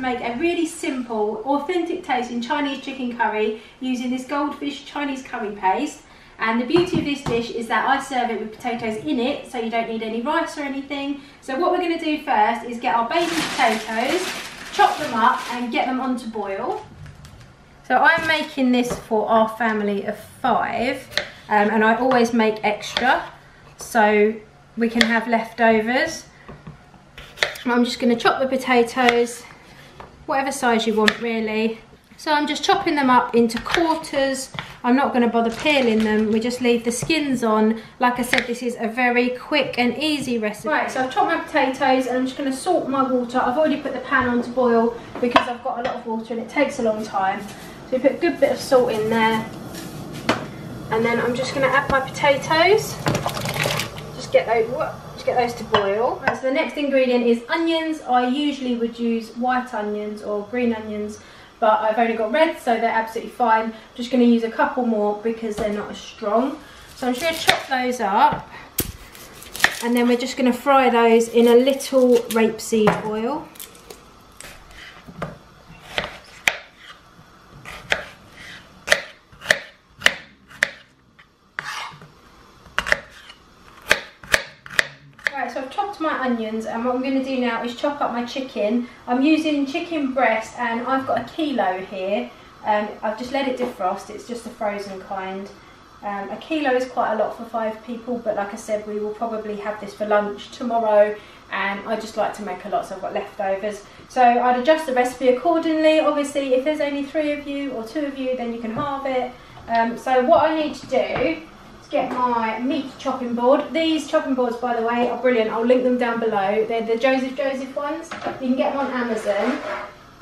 make a really simple, authentic tasting Chinese chicken curry using this goldfish Chinese curry paste. And the beauty of this dish is that I serve it with potatoes in it, so you don't need any rice or anything. So what we're going to do first is get our baby potatoes, chop them up and get them on to boil. So I'm making this for our family of 5, and I always make extra so we can have leftovers. I'm just going to chop the potatoes, whatever size you want really. So I'm just chopping them up into quarters. I'm not going to bother peeling them, we just leave the skins on. Like I said, this is a very quick and easy recipe. Right, so I've chopped my potatoes and I'm just going to salt my water. I've already put the pan on to boil because I've got a lot of water and it takes a long time. So we put a good bit of salt in there. And then I'm just going to add my potatoes. Just get those to boil. Right, so the next ingredient is onions. I usually would use white onions or green onions, but I've only got red, so they're absolutely fine. I'm just going to use a couple more because they're not as strong. So I'm just going to chop those up, and then we're just going to fry those in a little rapeseed oil. So I've chopped my onions, and what I'm going to do now is chop up my chicken. I'm using chicken breast and I've got 1 kilo here. I've just let it defrost, it's just a frozen kind. 1 kilo is quite a lot for 5 people, but like I said, we will probably have this for lunch tomorrow, and I just like to make a lot so I've got leftovers. So I'd adjust the recipe accordingly. Obviously if there's only 3 of you or 2 of you, then you can halve it. So what I need to do, get my meat chopping board. These chopping boards, by the way, are brilliant. I'll link them down below. They're the Joseph ones. You can get them on Amazon,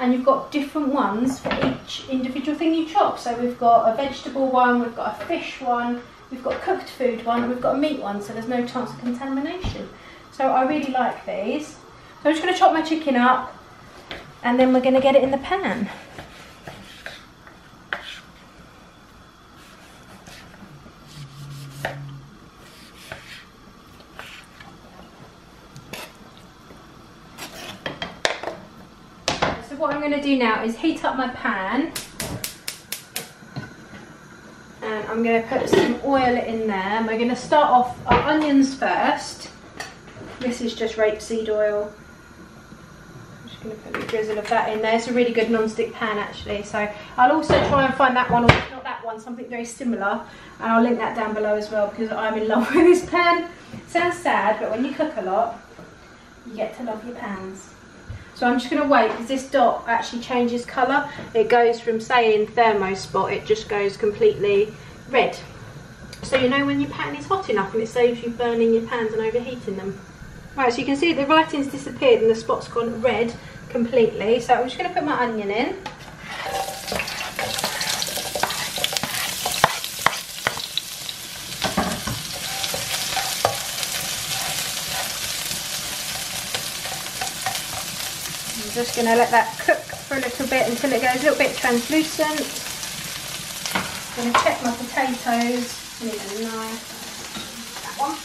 and you've got different ones for each individual thing you chop. So we've got a vegetable one, we've got a fish one, we've got a cooked food one, we've got a meat one, so there's no chance of contamination. So I really like these. So I'm just going to chop my chicken up, and then we're going to get it in the pan. What I'm going to do now is heat up my pan, and I'm going to put some oil in there, and we're going to start off our onions first. This is just rapeseed oil. I'm just going to put a drizzle of that in there. It's a really good non-stick pan actually, so I'll also try and find that one, or if not that one, something very similar, and I'll link that down below as well because I'm in love with this pan. Sounds sad, but when you cook a lot, you get to love your pans. So I'm just going to wait because this dot actually changes colour. It goes from saying thermo spot, it just goes completely red. So you know when your pan is hot enough, and it saves you burning your pans and overheating them. Right, so you can see the writing's disappeared and the spot's gone red completely. So I'm just going to put my onion in. I'm just going to let that cook for a little bit until it goes a little bit translucent. I'm going to check my potatoes. I need a knife. That one.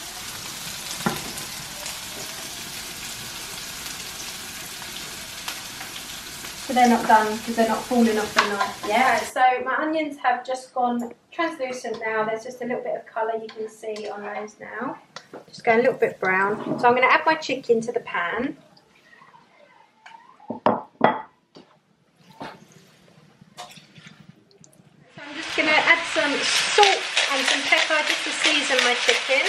So they're not done because they're not falling off the knife yet. So my onions have just gone translucent now. There's just a little bit of colour you can see on those now. Just going a little bit brown. So I'm going to add my chicken to the pan. I'm going to add some salt and some pepper just to season my chicken.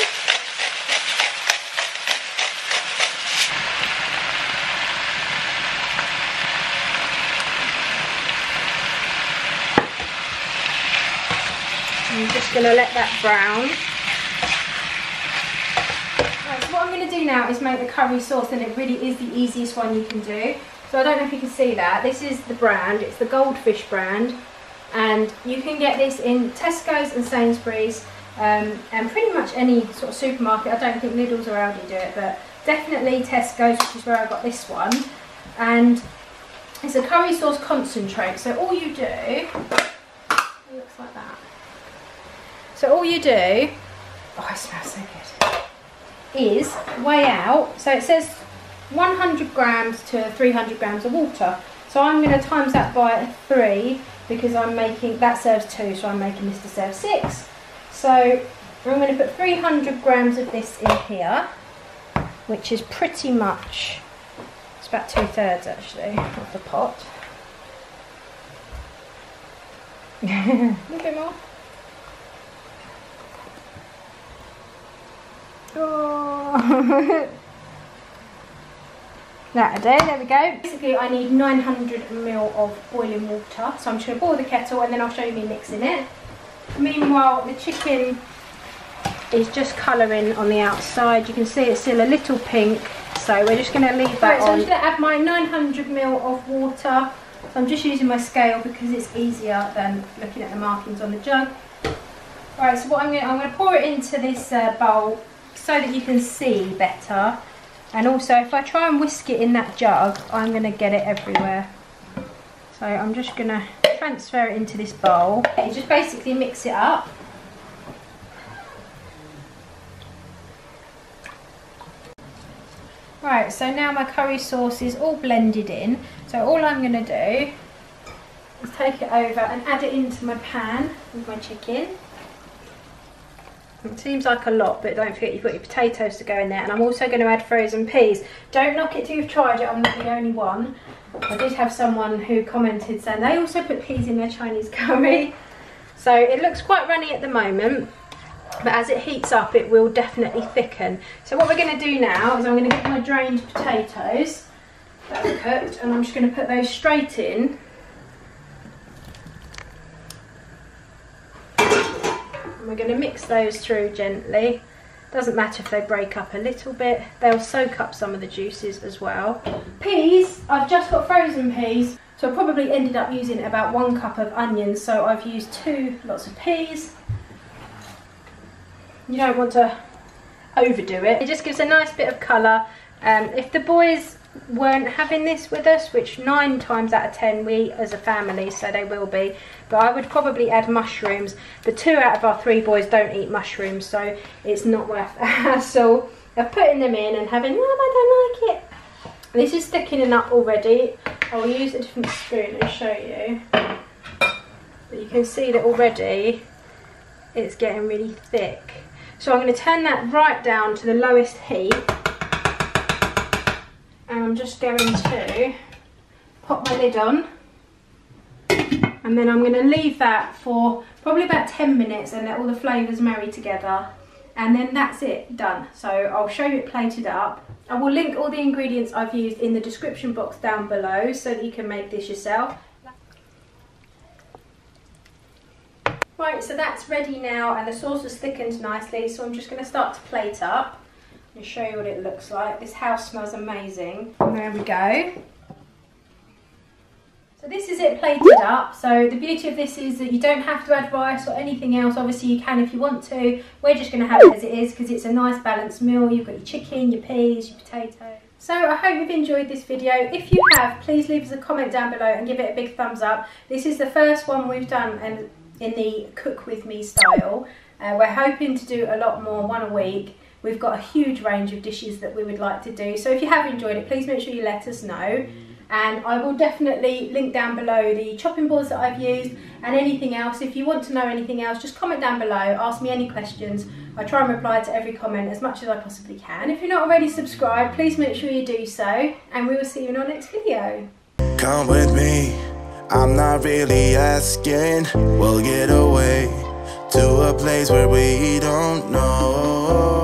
I'm just going to let that brown. Right, so what I'm going to do now is make the curry sauce, and it really is the easiest one you can do. So I don't know if you can see that. This is the brand, it's the Goldfish brand. And you can get this in Tesco's and Sainsbury's, and pretty much any sort of supermarket. I don't think Lidl's or Aldi do it, but definitely Tesco's, which is where I got this one. And it's a curry sauce concentrate. So all you do, it looks like that. So all you do, oh it smells so good, is weigh out. So it says 100 grams to 300 grams of water. So I'm going to times that by 3 because I'm making, that serves 2, so I'm making this to serve 6. So I'm going to put 300 grams of this in here, which is pretty much, it's about 2/3 actually of the pot. A little bit more. Oh. That'll do, there we go. Basically I need 900 ml of boiling water, so I'm just going to boil the kettle and then I'll show you me mixing it. Meanwhile the chicken is just colouring on the outside. You can see it's still a little pink, so we're just going to leave that on. So I'm just going to add my 900 ml of water. So I'm just using my scale because it's easier than looking at the markings on the jug. Right, so what I'm going to pour it into this bowl so that you can see better. And also, if I try and whisk it in that jug, I'm going to get it everywhere. So I'm just going to transfer it into this bowl. You just basically mix it up. Right, so now my curry sauce is all blended in. So all I'm going to do is take it over and add it into my pan with my chicken. It seems like a lot, but don't forget you've got your potatoes to go in there, and I'm also going to add frozen peas. Don't knock it till you've tried it, I'm not the only one. I did have someone who commented saying they also put peas in their Chinese curry. So it looks quite runny at the moment, but as it heats up it will definitely thicken. So what we're going to do now is I'm going to get my drained potatoes that are cooked, and I'm just going to put those straight in. We're going to mix those through gently. Doesn't matter if they break up a little bit, they'll soak up some of the juices as well. Peas, I've just got frozen peas, so I probably ended up using about 1 cup of onions, so I've used 2 lots of peas. You don't want to overdo it. It just gives a nice bit of colour. If the boys weren't having this with us, which 9 times out of 10 we eat as a family, so they will be, but I would probably add mushrooms. But 2 out of our 3 boys don't eat mushrooms, so it's not worth the hassle of putting them in and having, Mum, I don't like it. This is thickening up already. I'll use a different spoon and show you, but you can see that already it's getting really thick. So I'm going to turn that right down to the lowest heat. And I'm just going to pop my lid on, and then I'm going to leave that for probably about 10 minutes and let all the flavours marry together, and then that's it, done. So I'll show you it plated up. I will link all the ingredients I've used in the description box down below so that you can make this yourself. Right, so that's ready now and the sauce has thickened nicely, so I'm just going to start to plate up and show you what it looks like. This house smells amazing. And there we go. So this is it plated up. So the beauty of this is that you don't have to add rice or anything else. Obviously you can if you want to. We're just going to have it as it is because it's a nice balanced meal. You've got your chicken, your peas, your potato. So I hope you've enjoyed this video. If you have, please leave us a comment down below and give it a big thumbs up. This is the first one we've done and in the cook with me style. We're hoping to do a lot more, 1 a week. We've got a huge range of dishes that we would like to do. So if you have enjoyed it, please make sure you let us know. And I will definitely link down below the chopping boards that I've used and anything else. If you want to know anything else, just comment down below, ask me any questions. I try and reply to every comment as much as I possibly can. If you're not already subscribed, please make sure you do so. And we will see you in our next video. Come with me, I'm not really asking. We'll get away to a place where we don't know.